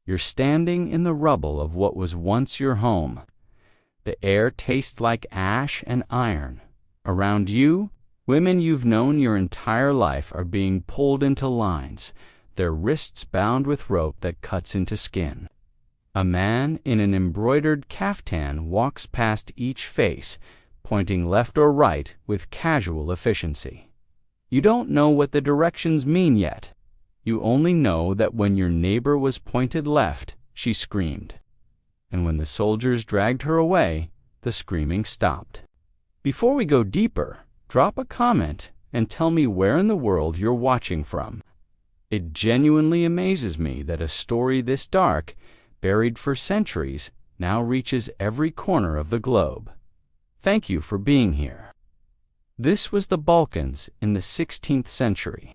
You're standing in the rubble of what was once your home. The air tastes like ash and iron. Around you, women you've known your entire life are being pulled into lines, their wrists bound with rope that cuts into skin. A man in an embroidered caftan walks past each face, pointing left or right with casual efficiency. You don't know what the directions mean yet. You only know that when your neighbor was pointed left, she screamed. And when the soldiers dragged her away, the screaming stopped. Before we go deeper, drop a comment and tell me where in the world you're watching from. It genuinely amazes me that a story this dark, buried for centuries, now reaches every corner of the globe. Thank you for being here. This was the Balkans in the 16th century.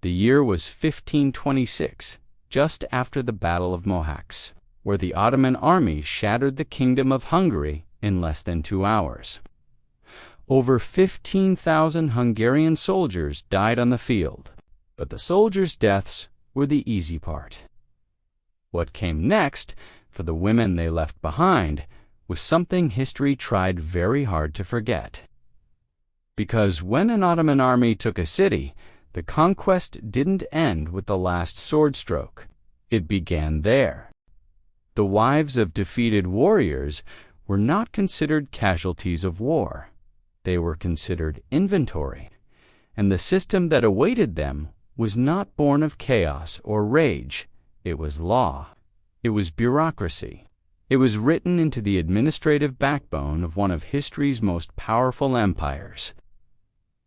The year was 1526, just after the Battle of Mohacs, where the Ottoman army shattered the Kingdom of Hungary in less than 2 hours. Over 15,000 Hungarian soldiers died on the field, but the soldiers' deaths were the easy part. What came next, for the women they left behind, was something history tried very hard to forget. Because when an Ottoman army took a city, the conquest didn't end with the last sword stroke. It began there. The wives of defeated warriors were not considered casualties of war. They were considered inventory, and the system that awaited them was not born of chaos or rage. It was law. It was bureaucracy. It was written into the administrative backbone of one of history's most powerful empires.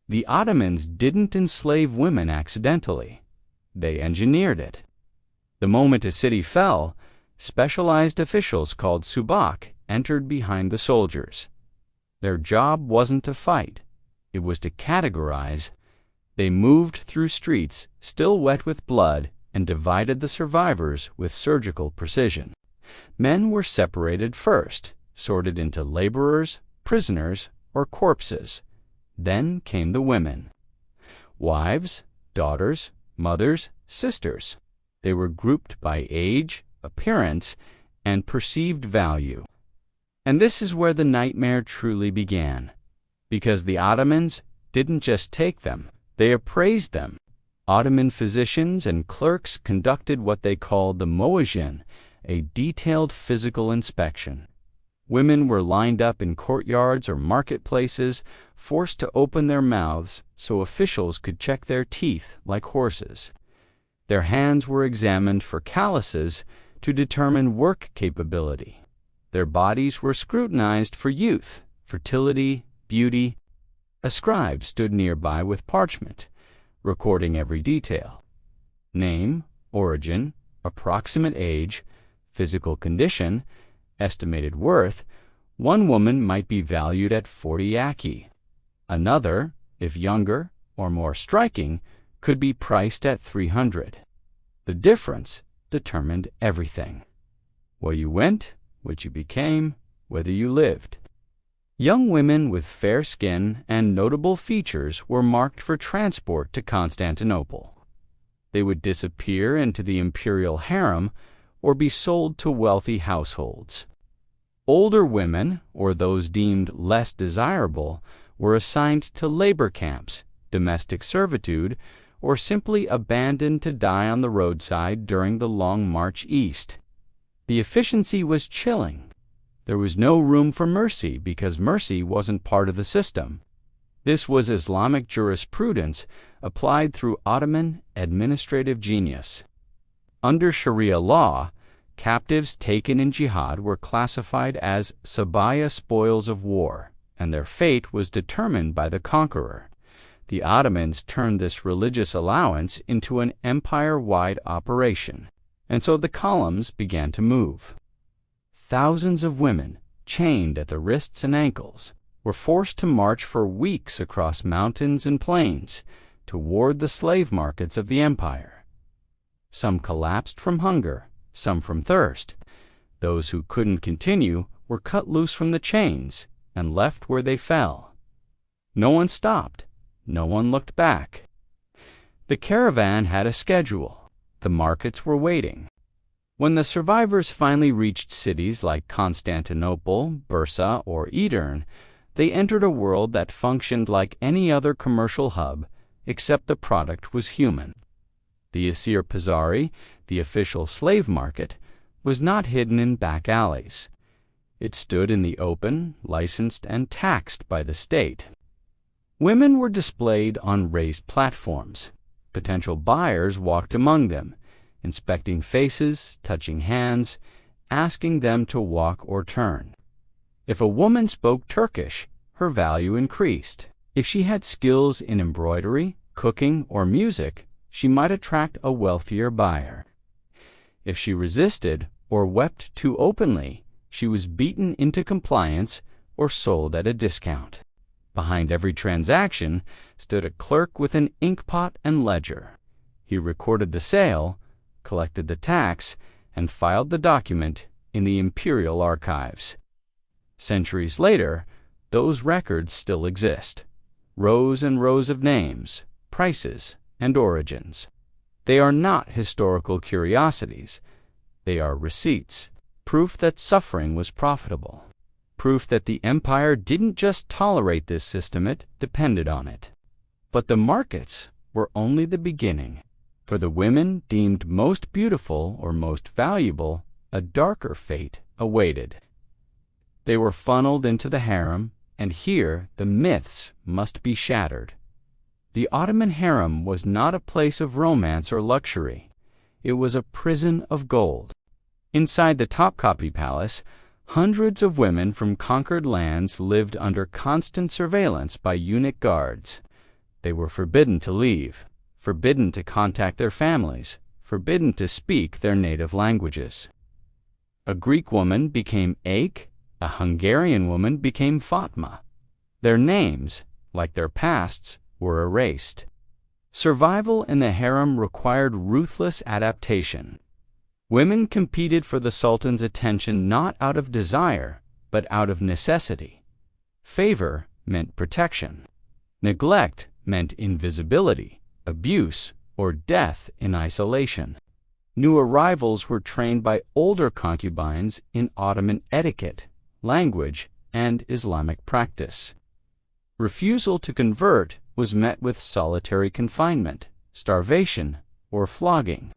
The Ottomans didn't enslave women accidentally. They engineered it. The moment a city fell, specialized officials called subak entered behind the soldiers. Their job wasn't to fight. It was to categorize. They moved through streets still wet with blood and divided the survivors with surgical precision. Men were separated first, sorted into laborers, prisoners, or corpses. Then came the women. Wives, daughters, mothers, sisters. They were grouped by age, appearance, and perceived value. And this is where the nightmare truly began, because the Ottomans didn't just take them, they appraised them. Ottoman physicians and clerks conducted what they called the muezzin, a detailed physical inspection. Women were lined up in courtyards or marketplaces, forced to open their mouths so officials could check their teeth like horses. Their hands were examined for calluses to determine work capability. Their bodies were scrutinized for youth, fertility, beauty. A scribe stood nearby with parchment, recording every detail. Name, origin, approximate age, physical condition, estimated worth. One woman might be valued at 40 aki. Another, if younger or more striking, could be priced at 300. The difference determined everything. Where you went, what you became, whether you lived. Young women with fair skin and notable features were marked for transport to Constantinople. They would disappear into the imperial harem or be sold to wealthy households. Older women, or those deemed less desirable, were assigned to labor camps, domestic servitude, or simply abandoned to die on the roadside during the long march east. The efficiency was chilling. There was no room for mercy because mercy wasn't part of the system. This was Islamic jurisprudence applied through Ottoman administrative genius. Under Sharia law, captives taken in jihad were classified as sabaya spoils of war, and their fate was determined by the conqueror. The Ottomans turned this religious allowance into an empire-wide operation, and so the columns began to move. Thousands of women, chained at the wrists and ankles, were forced to march for weeks across mountains and plains to ward the slave markets of the empire. Some collapsed from hunger, some from thirst. Those who couldn't continue were cut loose from the chains and left where they fell. No one stopped. No one looked back. The caravan had a schedule. The markets were waiting. When the survivors finally reached cities like Constantinople, Bursa, or Edirne, they entered a world that functioned like any other commercial hub, except the product was human. The Asir Pazari, the official slave market, was not hidden in back alleys. It stood in the open, licensed, and taxed by the state. Women were displayed on raised platforms. Potential buyers walked among them, inspecting faces, touching hands, asking them to walk or turn. If a woman spoke Turkish, her value increased. If she had skills in embroidery, cooking, or music, she might attract a wealthier buyer. If she resisted or wept too openly, she was beaten into compliance or sold at a discount. Behind every transaction stood a clerk with an inkpot and ledger. He recorded the sale, collected the tax, and filed the document in the imperial archives. Centuries later, those records still exist. Rows and rows of names, prices, and origins. They are not historical curiosities. They are receipts, proof that suffering was profitable, proof that the empire didn't just tolerate this system, it depended on it. But the markets were only the beginning. For the women deemed most beautiful or most valuable, a darker fate awaited. They were funneled into the harem, and here the myths must be shattered. The Ottoman harem was not a place of romance or luxury. It was a prison of gold. Inside the Topkapi Palace, hundreds of women from conquered lands lived under constant surveillance by eunuch guards. They were forbidden to leave, forbidden to contact their families, forbidden to speak their native languages. A Greek woman became Ake, a Hungarian woman became Fatma. Their names, like their pasts, were erased. Survival in the harem required ruthless adaptation. Women competed for the Sultan's attention not out of desire, but out of necessity. Favor meant protection. Neglect meant invisibility, abuse, or death in isolation. New arrivals were trained by older concubines in Ottoman etiquette, language, and Islamic practice. Refusal to convert was met with solitary confinement, starvation, or flogging.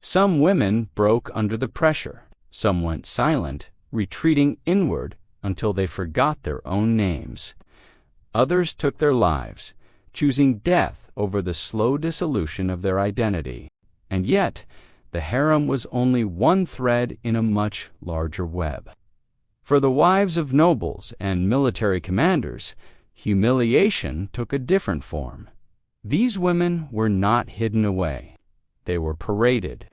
Some women broke under the pressure. Some went silent, retreating inward until they forgot their own names. Others took their lives, choosing death over the slow dissolution of their identity. And yet, the harem was only one thread in a much larger web. For the wives of nobles and military commanders, humiliation took a different form. These women were not hidden away. They were paraded.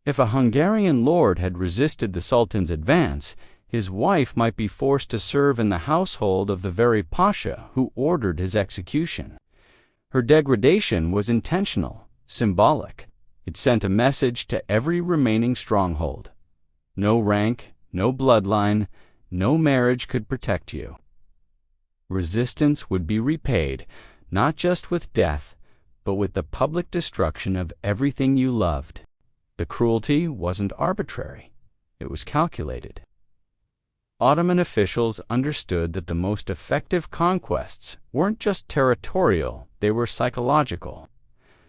If a Hungarian lord had resisted the Sultan's advance, his wife might be forced to serve in the household of the very pasha who ordered his execution. Her degradation was intentional, symbolic. It sent a message to every remaining stronghold. No rank, no bloodline, no marriage could protect you. Resistance would be repaid, not just with death, but with the public destruction of everything you loved. The cruelty wasn't arbitrary. It was calculated. Ottoman officials understood that the most effective conquests weren't just territorial, they were psychological.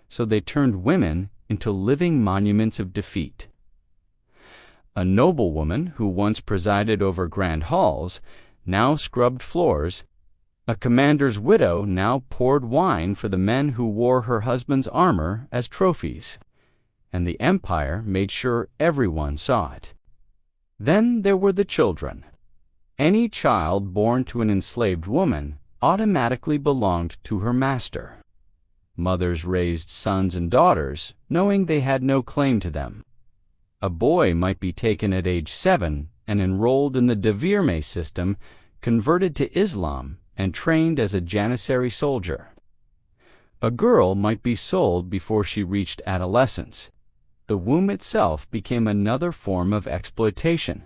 So they turned women into living monuments of defeat. A noblewoman who once presided over grand halls now scrubbed floors. A commander's widow now poured wine for the men who wore her husband's armor as trophies. And the empire made sure everyone saw it. Then there were the children. Any child born to an enslaved woman automatically belonged to her master. Mothers raised sons and daughters, knowing they had no claim to them. A boy might be taken at age 7 and enrolled in the Devirme system, converted to Islam, and trained as a Janissary soldier. A girl might be sold before she reached adolescence. The womb itself became another form of exploitation.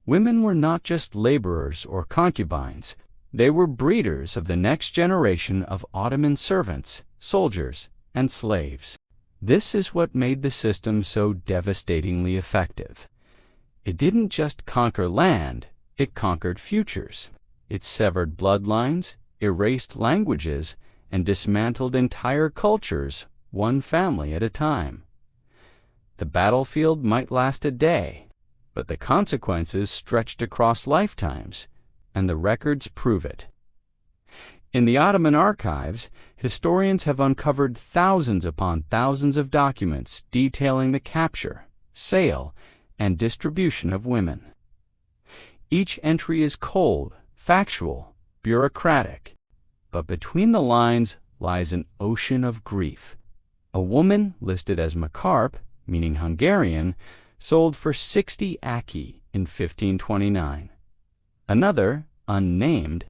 Women were not just laborers or concubines. They were breeders of the next generation of Ottoman servants, soldiers, and slaves. This is what made the system so devastatingly effective. It didn't just conquer land, it conquered futures. It severed bloodlines, erased languages, and dismantled entire cultures, one family at a time. The battlefield might last a day, but the consequences stretched across lifetimes, and the records prove it. In the Ottoman archives, historians have uncovered thousands upon thousands of documents detailing the capture, sale, and distribution of women. Each entry is cold, factual, bureaucratic, but between the lines lies an ocean of grief. A woman listed as Makarp, meaning Hungarian, sold for 60 aki in 1529. Another, unnamed,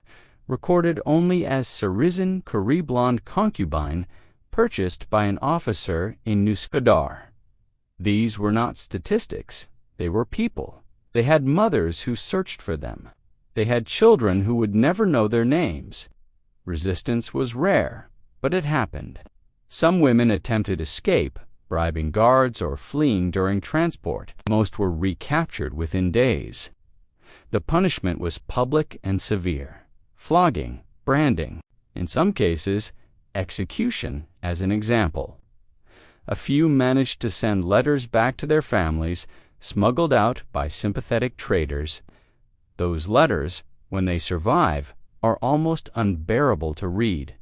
recorded only as Syrizan Kari-blonde concubine purchased by an officer in Nuskadar. These were not statistics, they were people. They had mothers who searched for them. They had children who would never know their names. Resistance was rare, but it happened. Some women attempted escape, bribing guards or fleeing during transport. Most were recaptured within days. The punishment was public and severe. Flogging, branding, in some cases, execution as an example. A few managed to send letters back to their families, smuggled out by sympathetic traders. Those letters, when they survive, are almost unbearable to read.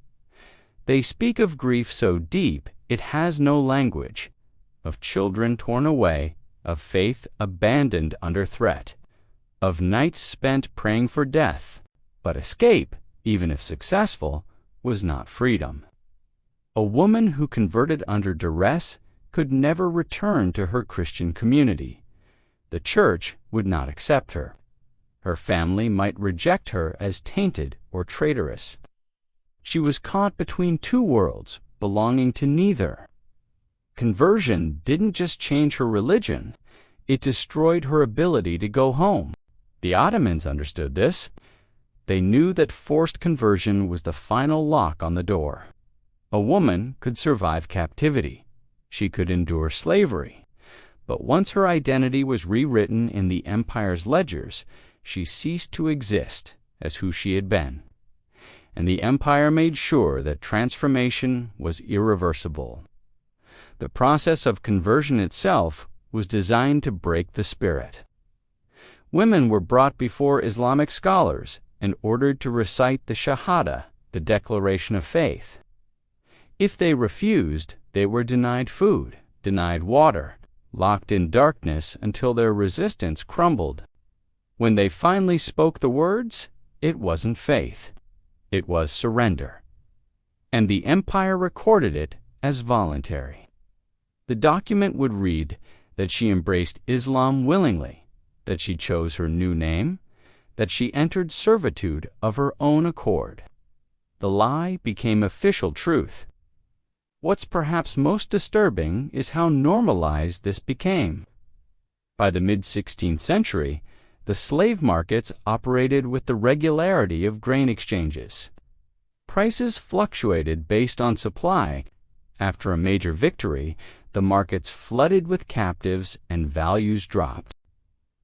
They speak of grief so deep it has no language, of children torn away, of faith abandoned under threat, of nights spent praying for death. But escape, even if successful, was not freedom. A woman who converted under duress could never return to her Christian community. The church would not accept her. Her family might reject her as tainted or traitorous. She was caught between two worlds, belonging to neither. Conversion didn't just change her religion, it destroyed her ability to go home. The Ottomans understood this. They knew that forced conversion was the final lock on the door. A woman could survive captivity. She could endure slavery. But once her identity was rewritten in the empire's ledgers, she ceased to exist as who she had been. And the empire made sure that transformation was irreversible. The process of conversion itself was designed to break the spirit. Women were brought before Islamic scholars and ordered to recite the Shahada, the declaration of faith. If they refused, they were denied food, denied water, locked in darkness until their resistance crumbled. When they finally spoke the words, it wasn't faith. It was surrender. And the empire recorded it as voluntary. The document would read that she embraced Islam willingly, that she chose her new name, that she entered servitude of her own accord. The lie became official truth. What's perhaps most disturbing is how normalized this became. By the mid-16th century, the slave markets operated with the regularity of grain exchanges. Prices fluctuated based on supply. After a major victory, the markets flooded with captives and values dropped.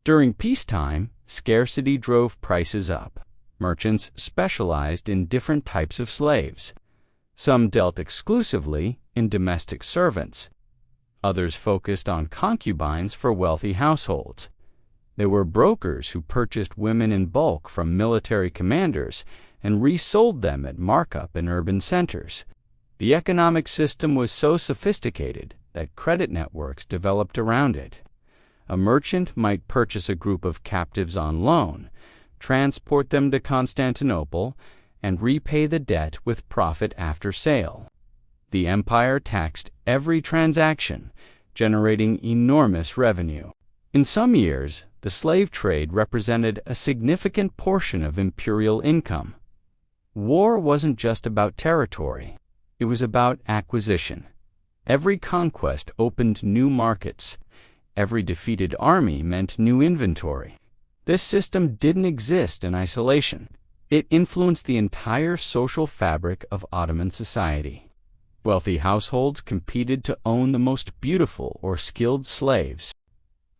During peacetime, scarcity drove prices up. Merchants specialized in different types of slaves. Some dealt exclusively in domestic servants. Others focused on concubines for wealthy households. There were brokers who purchased women in bulk from military commanders and resold them at markup in urban centers. The economic system was so sophisticated that credit networks developed around it. A merchant might purchase a group of captives on loan, transport them to Constantinople, and repay the debt with profit after sale. The empire taxed every transaction, generating enormous revenue. In some years, the slave trade represented a significant portion of imperial income. War wasn't just about territory. It was about acquisition. Every conquest opened new markets. Every defeated army meant new inventory. This system didn't exist in isolation. It influenced the entire social fabric of Ottoman society. Wealthy households competed to own the most beautiful or skilled slaves.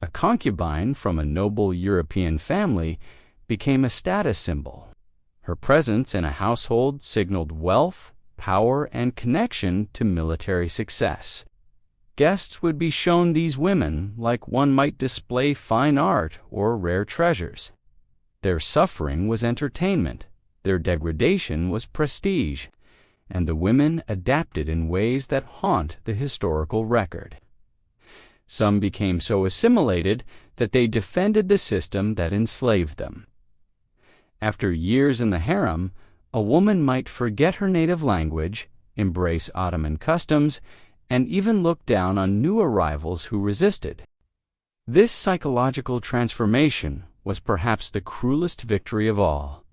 A concubine from a noble European family became a status symbol. Her presence in a household signaled wealth, power, and connection to military success. Guests would be shown these women like one might display fine art or rare treasures. Their suffering was entertainment, their degradation was prestige, and the women adapted in ways that haunt the historical record. Some became so assimilated that they defended the system that enslaved them. After years in the harem, a woman might forget her native language, embrace Ottoman customs, and even look down on new arrivals who resisted. This psychological transformation was perhaps the cruelest victory of all.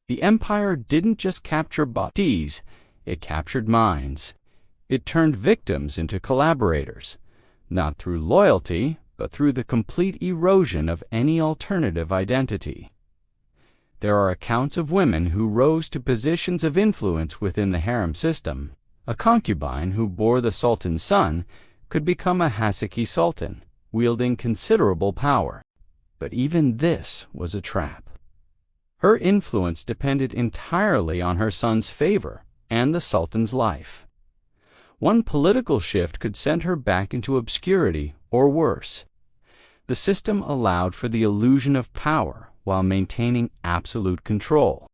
The empire didn't just capture bodies, it captured minds. It turned victims into collaborators, not through loyalty, but through the complete erosion of any alternative identity. There are accounts of women who rose to positions of influence within the harem system. A concubine who bore the sultan's son could become a Hasaki sultan, wielding considerable power. But even this was a trap. Her influence depended entirely on her son's favor and the sultan's life. One political shift could send her back into obscurity or worse. The system allowed for the illusion of power while maintaining absolute control.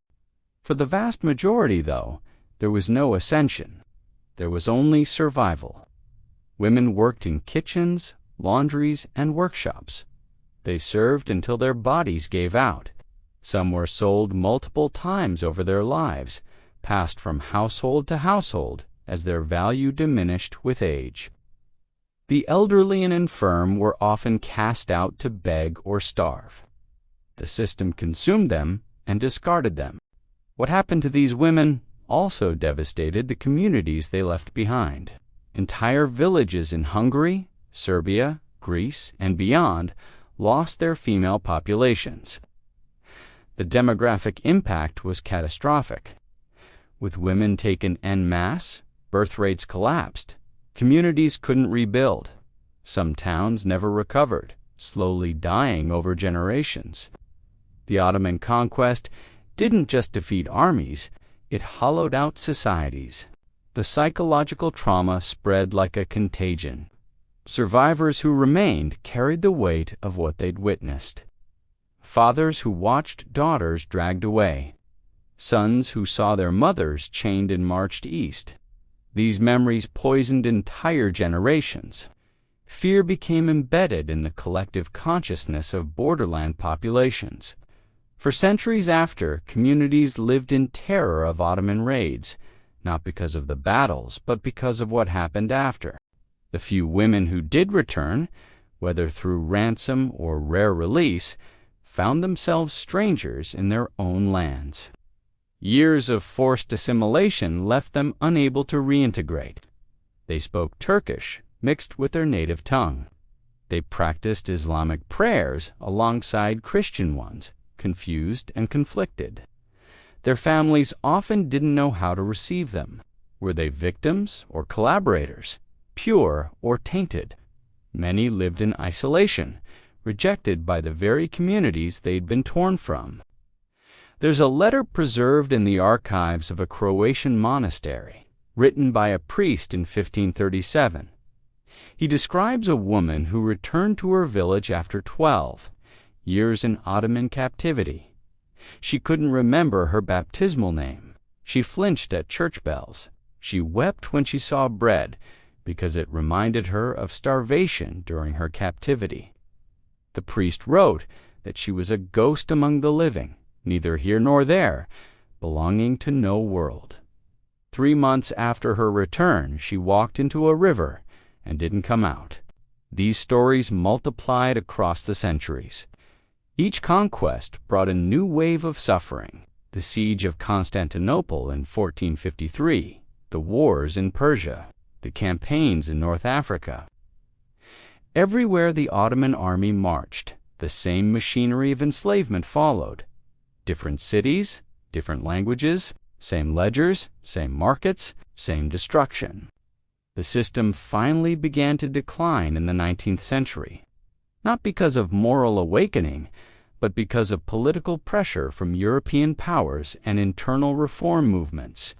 For the vast majority, though, there was no ascension. There was only survival. Women worked in kitchens, laundries, and workshops. They served until their bodies gave out. Some were sold multiple times over their lives, passed from household to household as their value diminished with age. The elderly and infirm were often cast out to beg or starve. The system consumed them and discarded them. What happened to these women also devastated the communities they left behind. Entire villages in Hungary, Serbia, Greece, and beyond lost their female populations. The demographic impact was catastrophic. With women taken en masse, birth rates collapsed. Communities couldn't rebuild. Some towns never recovered, slowly dying over generations. The Ottoman conquest didn't just defeat armies, it hollowed out societies. The psychological trauma spread like a contagion. Survivors who remained carried the weight of what they'd witnessed. Fathers who watched daughters dragged away. Sons who saw their mothers chained and marched east. These memories poisoned entire generations. Fear became embedded in the collective consciousness of borderland populations. For centuries after, communities lived in terror of Ottoman raids, not because of the battles, but because of what happened after. The few women who did return, whether through ransom or rare release, found themselves strangers in their own lands. Years of forced assimilation left them unable to reintegrate. They spoke Turkish, mixed with their native tongue. They practiced Islamic prayers alongside Christian ones, confused and conflicted. Their families often didn't know how to receive them. Were they victims or collaborators, pure or tainted? Many lived in isolation, rejected by the very communities they'd been torn from. There's a letter preserved in the archives of a Croatian monastery, written by a priest in 1537. He describes a woman who returned to her village after 12 years in Ottoman captivity. She couldn't remember her baptismal name. She flinched at church bells. She wept when she saw bread because it reminded her of starvation during her captivity. The priest wrote that she was a ghost among the living, neither here nor there, belonging to no world. 3 months after her return, she walked into a river and didn't come out. These stories multiplied across the centuries. Each conquest brought a new wave of suffering. The siege of Constantinople in 1453, the wars in Persia, the campaigns in North Africa. Everywhere the Ottoman army marched, the same machinery of enslavement followed. Different cities, different languages, same ledgers, same markets, same destruction. The system finally began to decline in the 19th century, not because of moral awakening, but because of political pressure from European powers and internal reform movements.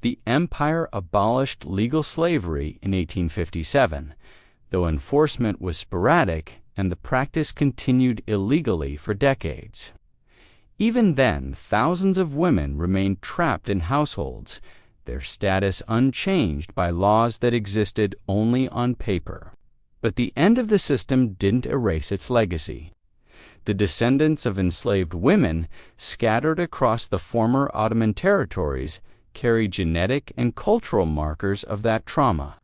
The empire abolished legal slavery in 1857, though enforcement was sporadic and the practice continued illegally for decades. Even then, thousands of women remained trapped in households, their status unchanged by laws that existed only on paper. But the end of the system didn't erase its legacy. The descendants of enslaved women scattered across the former Ottoman territories carry genetic and cultural markers of that trauma.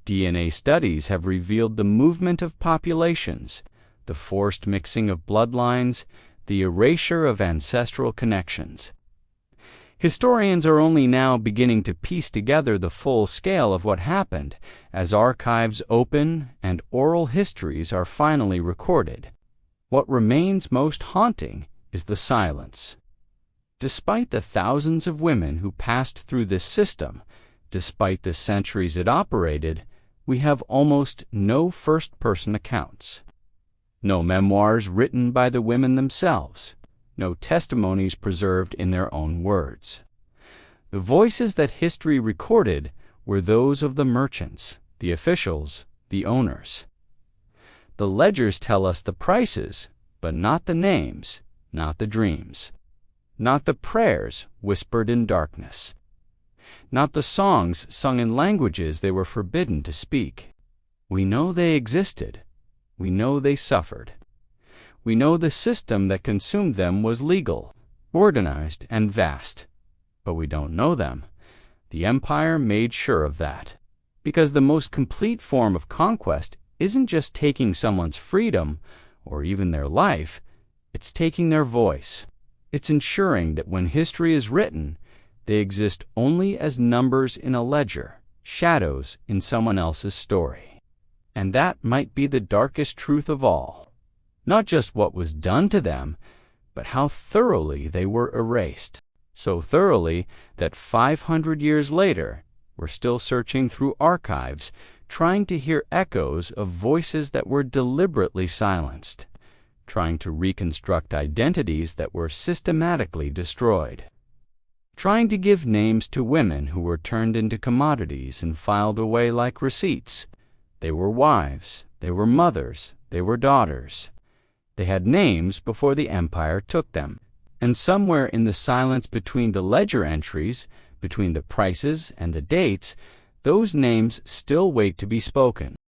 DNA studies have revealed the movement of populations, the forced mixing of bloodlines, the erasure of ancestral connections. Historians are only now beginning to piece together the full scale of what happened as archives open and oral histories are finally recorded. What remains most haunting is the silence. Despite the thousands of women who passed through this system, despite the centuries it operated, we have almost no first-person accounts. No memoirs written by the women themselves, no testimonies preserved in their own words. The voices that history recorded were those of the merchants, the officials, the owners. The ledgers tell us the prices, but not the names, not the dreams, not the prayers whispered in darkness, not the songs sung in languages they were forbidden to speak. We know they existed. We know they suffered. We know the system that consumed them was legal, organized, and vast. But we don't know them. The empire made sure of that. Because the most complete form of conquest isn't just taking someone's freedom or even their life, it's taking their voice. It's ensuring that when history is written, they exist only as numbers in a ledger, shadows in someone else's story. And that might be the darkest truth of all. Not just what was done to them, but how thoroughly they were erased. So thoroughly that 500 years later, we're still searching through archives, trying to hear echoes of voices that were deliberately silenced, trying to reconstruct identities that were systematically destroyed, trying to give names to women who were turned into commodities and filed away like receipts. They were wives, they were mothers, they were daughters. They had names before the empire took them. And somewhere in the silence between the ledger entries, between the prices and the dates, those names still wait to be spoken.